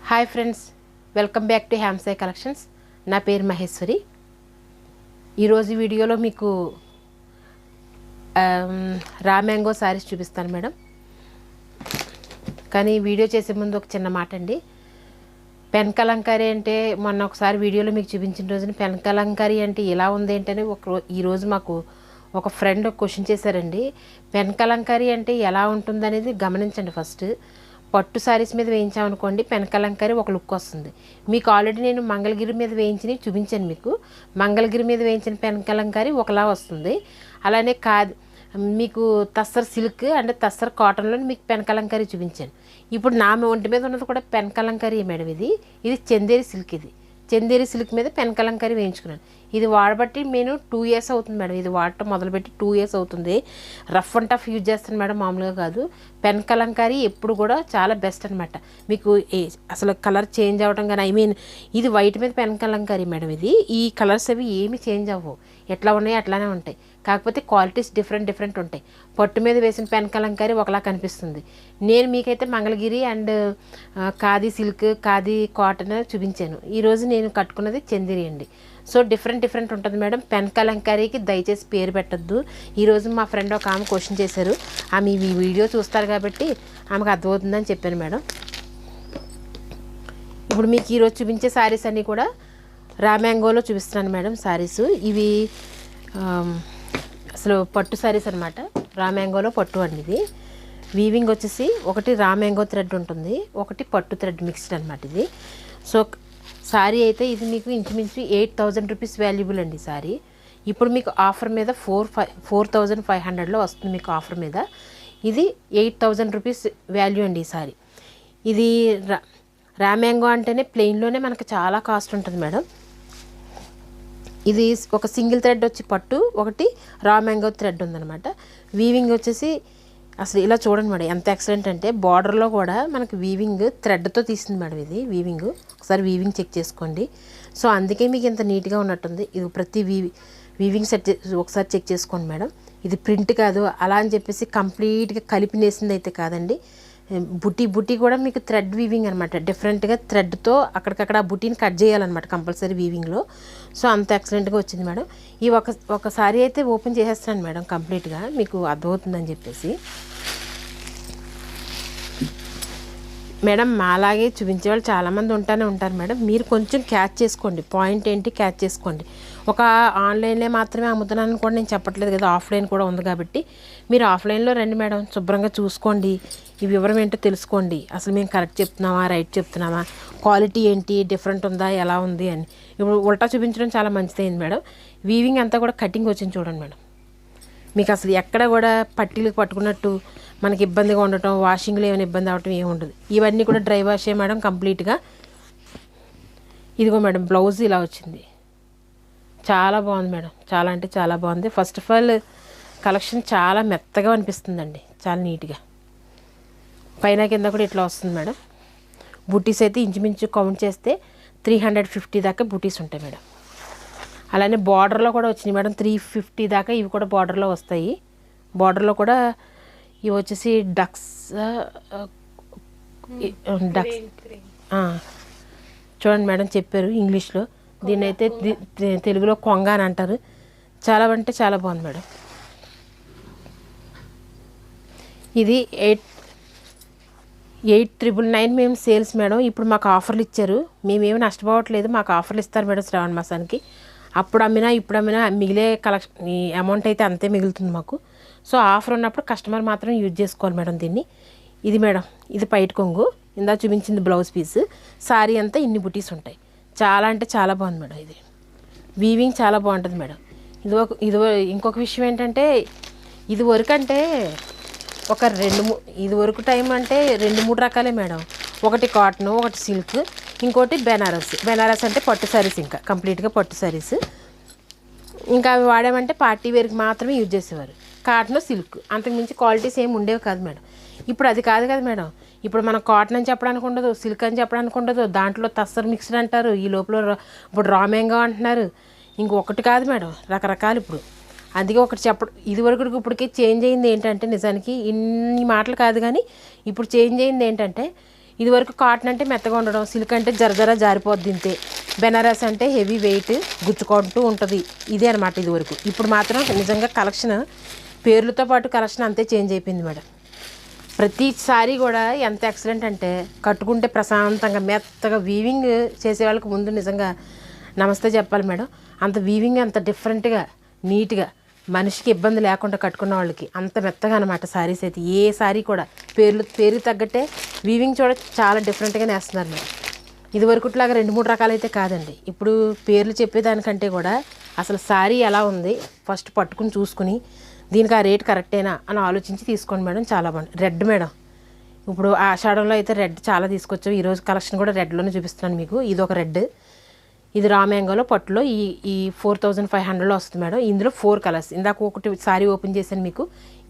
Hi friends, welcome back to Hamsai collections. నా పేరు మహేశ్వరి. ఈరోజు వీడియోలో మీకు రా మ్యాంగో శారీస్ చూపిస్తాను మేడం. కానీ వీడియో చేసే ముందు ఒక చిన్న మాట అండి. పెన్ కలంకారీ అంటే మొన్న ఒకసారి వీడియోలో మీకు చూపించిన రోజున పెన్ కలంకారీ అంటే ఎలా ఉంది ఏంటని ఈరోజు మాకు ఒక ఫ్రెండ్ క్వశ్చన్ చేశారండి. పెన్ కలంకారీ అంటే ఎలా ఉంటుందనేది గమనించండి. ఫస్ట్ పట్టు శారీస్ మీద వేయించామనుకోండి, పెన్ కలంకారీ ఒక లుక్ వస్తుంది. మీకు ఆల్రెడీ నేను మంగళగిరి మీద వేయించి చూపించాను. మీకు మంగళగిరి మీద వేయించిన పెన్ కలంకారీ ఒకలా వస్తుంది. అలానే మీకు తస్సర్ సిల్క్ అంటే తస్సర్ కాటన్లో మీకు పెన్ కలంకారీ చూపించాను. ఇప్పుడు నా ఒంటి మీద ఉన్నది కూడా పెన్ కలంకారీ మేడం. ఇది చందేరి సిల్క్. ఇది చందేరి సిల్క్ మీద పెన్ కలంకారీ వేయించుకున్నాను. ఇది వాడబట్టి నేను 2 years అవుతుంది మేడం. ఇది వాడటం మొదలుపెట్టి 2 years అవుతుంది. రఫ్ అండ్ టఫ్ యూజ్ చేస్తాను మేడం, మామూలుగా కాదు. పెన్ కలంకారీ ఎప్పుడు కూడా చాలా బెస్ట్ అనమాట. మీకు అసలు కలర్ చేంజ్ అవ్వడం కానీ ఇది వైట్ మీద పెన్ కలంకారీ మేడం. ఈ కలర్స్ అవి ఏమి చేంజ్ అవ్వవు, ఎట్లా ఉన్నాయో అట్లానే ఉంటాయి. కాకపోతే క్వాలిటీస్ డిఫరెంట్ ఉంటాయి. పట్టు మీద వేసిన పెన్ కలంకారీ ఒకలా కనిపిస్తుంది. నేను మీకైతే Mangalagiri and khadi silk, khadi cotton చూపించాను. ఈరోజు నేను కట్టుకున్నది చందేరి అండి. సో డిఫరెంట్ ఉంటుంది మేడం. పెన్ కలంకారీకి దయచేసి పేరు పెట్టద్దు. ఈరోజు మా ఫ్రెండ్ ఒక ఆమె క్వశ్చన్ చేశారు. ఆమె ఈ వీడియో చూస్తారు కాబట్టి ఆమెకు అర్థమవుతుందని చెప్పాను మేడం. ఇప్పుడు మీకు ఈరోజు చూపించే శారీస్ అన్నీ కూడా రా మ్యాంగోలో చూపిస్తున్నాను మేడం. శారీస్ ఇవి అసలు పట్టు శారీస్ అనమాట. రా మ్యాంగోలో పట్టు అండి. ఇది వీవింగ్ వచ్చేసి ఒకటి రా మ్యాంగో థ్రెడ్ ఉంటుంది, ఒకటి పట్టు థ్రెడ్ మిక్స్డ్ అనమాట. ఇది సో శారీ అయితే ఇది మీకు ఇంచుమించు 8,000 రూపీస్ వాల్యుబుల్ అండి శారీ. ఇప్పుడు మీకు ఆఫర్ మీద 4,500లో వస్తుంది మీకు ఆఫర్ మీద. ఇది 8,000 రూపీస్ వాల్యూ అండి ఈ శారీ. ఇది రా మ్యాంగో అంటేనే ప్లెయిన్లోనే మనకు చాలా కాస్ట్ ఉంటుంది మేడం. ఇది ఒక సింగిల్ థ్రెడ్ వచ్చి పట్టు, ఒకటి రా మ్యాంగో థ్రెడ్ ఉందన్నమాట. వీవింగ్ వచ్చేసి అసలు ఇలా చూడండి మేడం, ఎంత ఎక్సలెంట్ అంటే బార్డర్లో కూడా మనకి వీవింగ్ థ్రెడ్తో తీసింది మేడం. ఇది వీవింగ్ ఒకసారి వీవింగ్ చెక్ చేసుకోండి. సో అందుకే మీకు ఇంత నీట్గా ఉన్నట్టుంది. ఇది ప్రతి వీవింగ్ సెట్ ఒకసారి చెక్ చేసుకోండి మేడం. ఇది ప్రింట్ కాదు అలా అని చెప్పేసి కంప్లీట్గా కలిపినేసింది అయితే కాదండి. బుటీ కూడా మీకు థ్రెడ్ వీవింగ్ అనమాట. డిఫరెంట్గా థ్రెడ్తో అక్కడికక్కడ ఆ బుటీని కట్ చేయాలన్నమాట కంపల్సరీ వీవింగ్లో. సో అంత ఎక్సలెంట్గా వచ్చింది మేడం. ఈ ఒకసారి అయితే ఓపెన్ చేసేస్తాను మేడం కంప్లీట్గా, మీకు అర్థమవుతుందని చెప్పేసి. మేడం అలాగే చూపించే వాళ్ళు చాలామంది ఉంటారు మేడం. మీరు కొంచెం క్యాచ్ చేసుకోండి, పాయింట్ ఏంటి క్యాచ్ చేసుకోండి. ఒక ఆన్లైన్లో మాత్రమే అమ్ముతున్నాను కూడా నేను చెప్పట్లేదు కదా, ఆఫ్లైన్ కూడా ఉంది కాబట్టి మీరు ఆఫ్లైన్లో రండి మేడం. శుభ్రంగా చూసుకోండి, ఈ వివరం ఏంటో తెలుసుకోండి. అసలు మేము కరెక్ట్ చెప్తున్నామా, రైట్ చెప్తున్నామా, క్వాలిటీ ఏంటి, డిఫరెంట్ ఉందా, ఎలా ఉంది అని. ఇప్పుడు ఉల్టా చూపించడం చాలా మంచిదైంది మేడం. వీవింగ్ అంతా కూడా కటింగ్ వచ్చింది చూడండి మేడం. మీకు అసలు ఎక్కడ కూడా పట్టీలు పట్టుకున్నట్టు మనకి ఇబ్బందిగా ఉండటం, వాషింగ్లో ఏమైనా ఇబ్బంది అవటం ఏమి ఉండదు. ఇవన్నీ కూడా డ్రై వాషే మేడం కంప్లీట్గా. ఇదిగో మేడం బ్లౌజ్ ఇలా వచ్చింది. చాలా బాగుంది మేడం, చాలా అంటే చాలా బాగుంది. ఫస్ట్ ఆఫ్ ఆల్ కలెక్షన్ చాలా మెత్తగా అనిపిస్తుందండి, చాలా నీట్గా. పైన కింద కూడా ఇట్లా వస్తుంది మేడం. బూటీస్ అయితే ఇంచుమించు కౌంట్ చేస్తే 350 దాకా బూటీస్ ఉంటాయి మేడం. అలానే బార్డర్లో కూడా వచ్చినాయి మేడం, 350 దాకా ఇవి కూడా బార్డర్లో వస్తాయి. బార్డర్లో కూడా ఇవి వచ్చేసి డక్స్ చూడండి మేడం, చెప్పారు ఇంగ్లీష్లో. దీన్ని అయితే తెలుగులో కొంగ అని అంటారు. చాలా అంటే చాలా బాగుంది మేడం. ఇది 8,999 మేము సేల్స్ మేడం. ఇప్పుడు మాకు ఆఫర్లు ఇచ్చారు, మేమేమి నష్టపోవట్లేదు. మాకు ఆఫర్లు ఇస్తారు మేడం శ్రావణ మాసానికి. అప్పుడు అమ్మినా ఇప్పుడు అమ్మినా మిగిలే కలెక్షన్ ఈ అమౌంట్ అయితే అంతే మిగులుతుంది మాకు. సో ఆఫర్ ఉన్నప్పుడు కస్టమర్ మాత్రం యూజ్ చేసుకోవాలి మేడం దీన్ని. ఇది మేడం, ఇది పైట కొంగు, ఇందా చూపించింది బ్లౌజ్ పీస్. సారీ అంతా ఇన్ని బుటీస్ ఉంటాయి. చాలా అంటే చాలా బాగుంది మేడం. ఇది వీవింగ్ చాలా బాగుంటుంది మేడం. ఇది ఇంకొక విషయం ఏంటంటే, ఇది వరకు అంటే ఇది వరకు టైం అంటే 2-3 రకాలే మేడం. ఒకటి కాటన్, ఒకటి సిల్క్, ఇంకోటి బెనారస్ అంటే పట్టు శారీస్, ఇంకా కంప్లీట్గా పట్టు శారీస్. ఇంకా అవి వాడామంటే పార్టీ వేర్కి మాత్రమే యూజ్ చేసేవారు. కాటన్, సిల్క్, అంతకుమించి క్వాలిటీస్ ఏమి ఉండేవి కాదు మేడం. ఇప్పుడు అది కాదు కదా మేడం. ఇప్పుడు మనం కాటన్ అని చెప్పడానికి ఉండదు, సిల్క్ అని చెప్పడానికి ఉండదు. దాంట్లో తస్సర్ మిక్స్డ్ అంటారు, ఈ లోపల ఇప్పుడు రా మ్యాంగో అంటున్నారు. ఇంకొకటి కాదు మేడం, రకరకాలు. ఇప్పుడు అందుకే ఒకటి ఇదివరకు ఇప్పటికి చేంజ్ అయింది ఏంటంటే, నిజానికి ఇన్ని మాటలు కాదు కానీ ఇప్పుడు చేంజ్ అయింది ఏంటంటే, ఇదివరకు కాటన్ అంటే మెత్తగా ఉండడం, సిల్క్ అంటే జరజర జారిపోద్ది ఇంతే, బెనారస్ అంటే హెవీ వెయిట్ గుచ్చుకుంటూ ఉంటుంది, ఇదే అనమాట ఇదివరకు. ఇప్పుడు మాత్రం నిజంగా కలెక్షన్ పేర్లతో పాటు కలెక్షన్ అంతే చేంజ్ అయిపోయింది మేడం. ప్రతి సారీ కూడా ఎంత ఎక్సలెంట్ అంటే కట్టుకుంటే ప్రశాంతంగా మెత్తగా వీవింగ్ చేసే వాళ్ళకి ముందు నిజంగా నమస్తే చెప్పాలి మేడం. అంత వీవింగ్ అంత డిఫరెంట్గా నీట్గా మనిషికి ఇబ్బంది లేకుండా కట్టుకున్న వాళ్ళకి అంత మెత్తగా అనమాట సారీస్ అయితే. ఏ సారీ కూడా పేరు తగ్గట్టే వీవింగ్ చూడ చాలా డిఫరెంట్గా నేస్తున్నారు మేడం. ఇదివరకుట్లాగా 2-3 రకాలు అయితే కాదండి. ఇప్పుడు పేర్లు చెప్పేదానికంటే కూడా అసలు సారీ ఎలా ఉంది ఫస్ట్ పట్టుకుని చూసుకుని దీనికి ఆ రేట్ కరెక్టేనా అని ఆలోచించి తీసుకోండి మేడం. చాలా బాగుంది. రెడ్ మేడం, ఇప్పుడు ఆషాఢంలో అయితే రెడ్ చాలా తీసుకొచ్చాం. ఈరోజు కలెక్షన్ కూడా రెడ్లోనే చూపిస్తున్నాను మీకు. ఇది ఒక రెడ్, ఇది రా మ్యాంగోలో పట్టులో ఈ 4500లో వస్తుంది మేడం. ఇందులో 4 కలర్స్. ఇందాక ఒకటి సారీ ఓపెన్ చేశాను మీకు,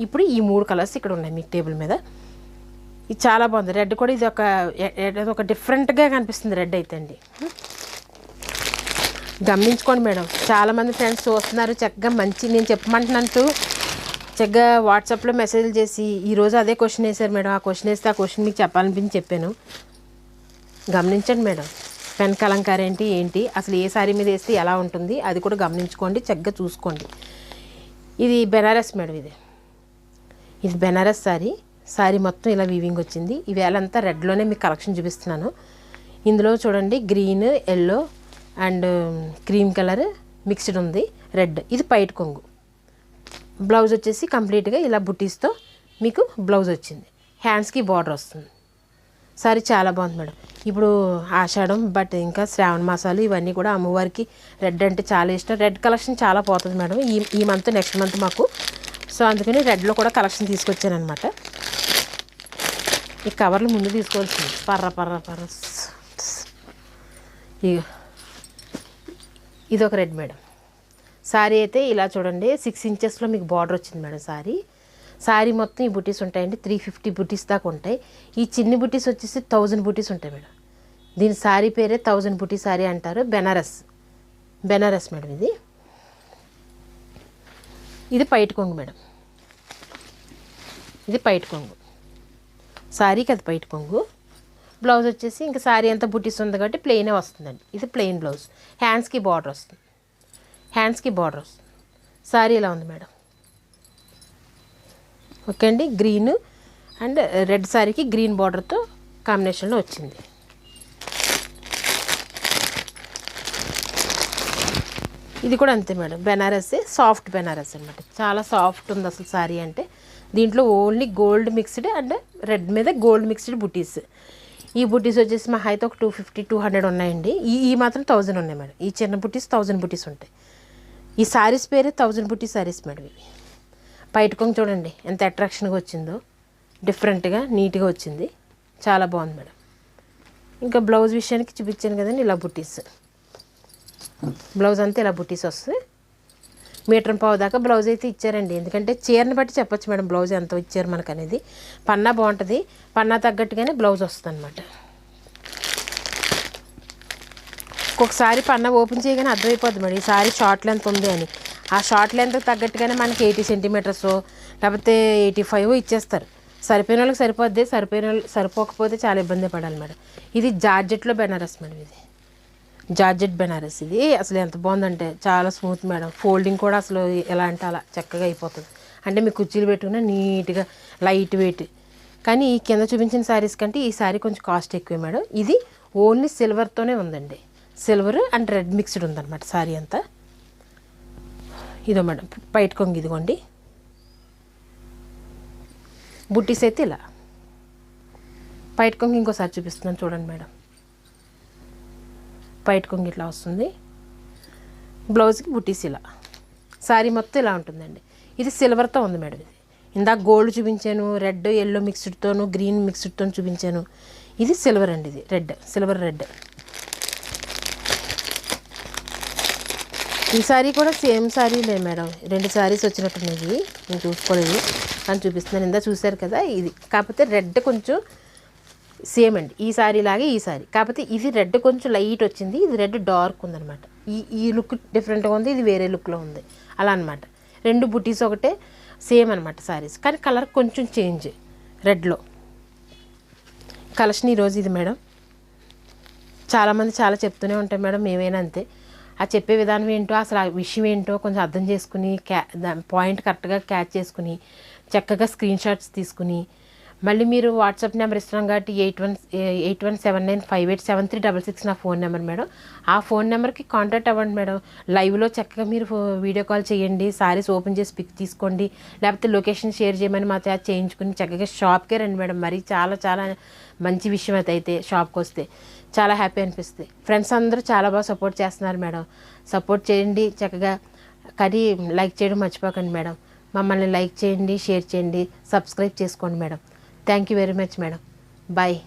ఇప్పుడు ఈ 3 కలర్స్ ఇక్కడ ఉన్నాయి మీకు టేబుల్ మీద. ఇది చాలా బాగుంది. రెడ్ కూడా ఇది ఒక డిఫరెంట్గా కనిపిస్తుంది రెడ్ అయితే అండి. గమనించుకోండి మేడం. చాలామంది ఫ్రెండ్స్ చూస్తున్నారు చక్కగా మంచి నేను చెప్పమంటున్నట్టు చక్కగా వాట్సాప్లో మెసేజ్లు చేసి ఈరోజు అదే క్వశ్చన్ వేశారు మేడం. ఆ క్వశ్చన్ వేస్తే ఆ క్వశ్చన్ మీకు చెప్పాలనిపించి చెప్పాను. గమనించండి మేడం, పెన్ కలంకారీ ఏంటి అసలు ఏ సారీ మీద వేస్తే ఎలా ఉంటుంది అది కూడా గమనించుకోండి, చక్కగా చూసుకోండి. ఇది బెనారస్ మేడం. ఇది బెనారస్ సారీ మొత్తం ఇలా వీవింగ్ వచ్చింది. ఈవేళంతా రెడ్లోనే మీకు కలెక్షన్ చూపిస్తున్నాను. ఇందులో చూడండి green, yellow and cream colour mixed ఉంది, రెడ్. ఇది పైట్ కొంగు. బ్లౌజ్ వచ్చేసి కంప్లీట్గా ఇలా బుట్టీస్తో మీకు బ్లౌజ్ వచ్చింది. హ్యాండ్స్కి బార్డర్ వస్తుంది. సారీ చాలా బాగుంది మేడం. ఇప్పుడు ఆషాఢం బట్ ఇంకా శ్రావణ మాసాలు ఇవన్నీ కూడా అమ్మవారికి రెడ్ అంటే చాలా ఇష్టం. రెడ్ కలెక్షన్ చాలా పోతుంది మేడం ఈ మంత్, నెక్స్ట్ మంత్ మాకు. సో అందుకని రెడ్లో కూడా కలెక్షన్ తీసుకొచ్చాను అనమాట. ఈ కవర్లు ముందు తీసుకోవాల్సింది. పర్ర ఇది ఒక రెడ్ మేడం. సారీ అయితే ఇలా చూడండి 6 ఇంచెస్లో మీకు బార్డర్ వచ్చింది మేడం. సారీ మొత్తం ఈ బుటీస్ ఉంటాయండి. 350 బుటీస్ దాకా ఉంటాయి. ఈ చిన్ని బుటీస్ వచ్చేసి 1000 బుటీస్ ఉంటాయి మేడం. దీని సారీ పేరే 1000 బుటీ సారీ అంటారు. బెనారస్ మేడం. ఇది పైట్ కొంగు మేడం. ఇది పైట్ కొంగు. సారీకి అది పైట్ కొంగు. బ్లౌజ్ వచ్చేసి ఇంకా సారీ అంతా బుటీస్ ఉంది కాబట్టి ప్లెయినే వస్తుందండి. ఇది ప్లెయిన్ బ్లౌజ్. హ్యాండ్స్కి బార్డర్ వస్తుంది. సారీ ఇలా ఉంది మేడం. ఓకే అండి. గ్రీన్ అండ్ రెడ్ సారీకి గ్రీన్ బార్డర్తో కాంబినేషన్లో వచ్చింది. ఇది కూడా అంతే మేడం. బెనారస్, సాఫ్ట్ బెనారస్ అనమాట. చాలా సాఫ్ట్ ఉంది అసలు సారీ అంటే. దీంట్లో only gold mixed and red మీద గోల్డ్ మిక్స్డ్ బుటీస్. ఈ బుటీస్ వచ్చేసి మా అయితే ఒక 250-200 ఉన్నాయండి. ఈ మాత్రం 1000 ఉన్నాయి మేడం. ఈ చిన్న బుటీస్ 1000 బుటీస్ ఉంటాయి. ఈ సారీస్ పేరే 1000 బుటీ సారీస్ మేడం. ఇవి పైట్ కొంగు చూడండి ఎంత అట్రాక్షన్గా వచ్చిందో, డిఫరెంట్గా నీట్గా వచ్చింది. చాలా బాగుంది మేడం. ఇంకా బ్లౌజ్ విషయానికి చూపించాను కదండి, ఇలా బుటీస్. బ్లౌజ్ అంతా ఇలా బుటీస్ వస్తుంది. 1.5 మీటర్ దాకా బ్లౌజ్ అయితే ఇచ్చారండి. ఎందుకంటే చీరని బట్టి చెప్పొచ్చు మేడం బ్లౌజ్ ఎంత ఇచ్చారు మనకు అనేది. పన్నా బాగుంటుంది, పన్నా తగ్గట్టుగానే బ్లౌజ్ వస్తుంది అనమాట. ఒక్కొక్కసారి పన్నా ఓపెన్ చేయగానే అర్థమైపోద్ది మేడం ఈ సారీ షార్ట్ లెంత్ ఉంది అని. ఆ షార్ట్ లెంత్ తగ్గట్టుగానే మనకి 80 సెంటీమీటర్స్ లేకపోతే 85 ఇచ్చేస్తారు. సరిపోయిన వాళ్ళకి సరిపోద్ది, సరిపోకపోతే చాలా ఇబ్బంది పడాలి మేడం. ఇది జార్జెట్లో బెనారస్ మేడం. ఇది జార్జెట్ బెనారస్. ఇది అసలు ఎంత బాగుందంటే చాలా స్మూత్ మేడం. ఫోల్డింగ్ కూడా అసలు ఎలా అంటే అలా చక్కగా అయిపోతుంది. అంటే మీకు కుర్చీలు పెట్టుకున్న నీట్గా లైట్ వెయిట్. కానీ ఈ కింద చూపించిన శారీస్ కంటే ఈ శారీ కొంచెం కాస్ట్ ఎక్కువ మేడం. ఇది ఓన్లీ సిల్వర్తోనే ఉందండి. సిల్వర్ అండ్ రెడ్ మిక్స్డ్ ఉందన్నమాట శారీ అంతా. ఇదో మేడం పైట్ కొంగు. ఇదిగోండి బుట్టీస్ అయితే ఇలా. పైట్ కొంగు ఇంకోసారి చూపిస్తున్నాను చూడండి మేడం. పైట్ కొంగు ఇట్లా వస్తుంది. బ్లౌజ్కి బుటీస్ ఇలా. శారీ మొత్తం ఇలా ఉంటుందండి. ఇది సిల్వర్తో ఉంది మేడం. ఇది ఇందాక గోల్డ్ చూపించాను, రెడ్ ఎల్లో మిక్స్డ్తోను గ్రీన్ మిక్స్డ్తో చూపించాను. ఇది సిల్వర్ అండి. ఇది రెడ్, సిల్వర్ రెడ్. ఈ సారీ కూడా సేమ్ సారీలే మేడం. 2 సారీస్ వచ్చినట్టున్నాయి, నేను చూసుకోలేదు కానీ చూపిస్తున్నాను. ఇందా చూశారు కదా ఇది. కాకపోతే రెడ్ కొంచెం సేమ్ అండి ఈ సారీ లాగే ఈ సారీ. కాకపోతే ఇది రెడ్ కొంచెం లైట్ వచ్చింది, ఇది రెడ్ డార్క్ ఉందన్నమాట. ఈ లుక్ డిఫరెంట్గా ఉంది, ఇది వేరే లుక్లో ఉంది అలా అనమాట. 2 బుటీస్ ఒకటే సేమ్ అనమాట సారీస్, కానీ కలర్ కొంచెం చేంజ్ రెడ్లో. కలెక్షన్ ఈరోజు ఇది మేడం. చాలామంది చాలా చెప్తూనే ఉంటారు మేడం, మేమైనా అంతే. ఆ చెప్పే విధానం ఏంటో, అసలు ఆ విషయం ఏంటో కొంచెం అర్థం చేసుకుని పాయింట్ కరెక్ట్గా క్యాచ్ చేసుకుని చక్కగా స్క్రీన్ షాట్స్ తీసుకుని మళ్ళీ మీరు వాట్సాప్ నెంబర్ ఇస్తున్నాం కాబట్టి 8179587366 నా ఫోన్ నెంబర్ మేడం. ఆ ఫోన్ నెంబర్కి కాంటాక్ట్ అవ్వండి మేడం. లైవ్లో చక్కగా మీరు వీడియో కాల్ చేయండి, సారీస్ ఓపెన్ చేసి పిక్ తీసుకోండి, లేకపోతే లొకేషన్ షేర్ చేయమని మా చేత చేయించుకుని చక్కగా షాప్కే రండి మేడం. మరి చాలా చాలా మంచి విషయం అయితే షాప్కి వస్తే చాలా హ్యాపీ అనిపిస్తుంది. ఫ్రెండ్స్ అందరూ చాలా బాగా సపోర్ట్ చేస్తున్నారు మేడం. సపోర్ట్ చేయండి చక్కగా, కానీ లైక్ చేయడం మర్చిపోకండి మేడం. మమ్మల్ని లైక్ చేయండి, షేర్ చేయండి, సబ్స్క్రైబ్ చేసుకోండి madam. Thank you very much madam. Bye.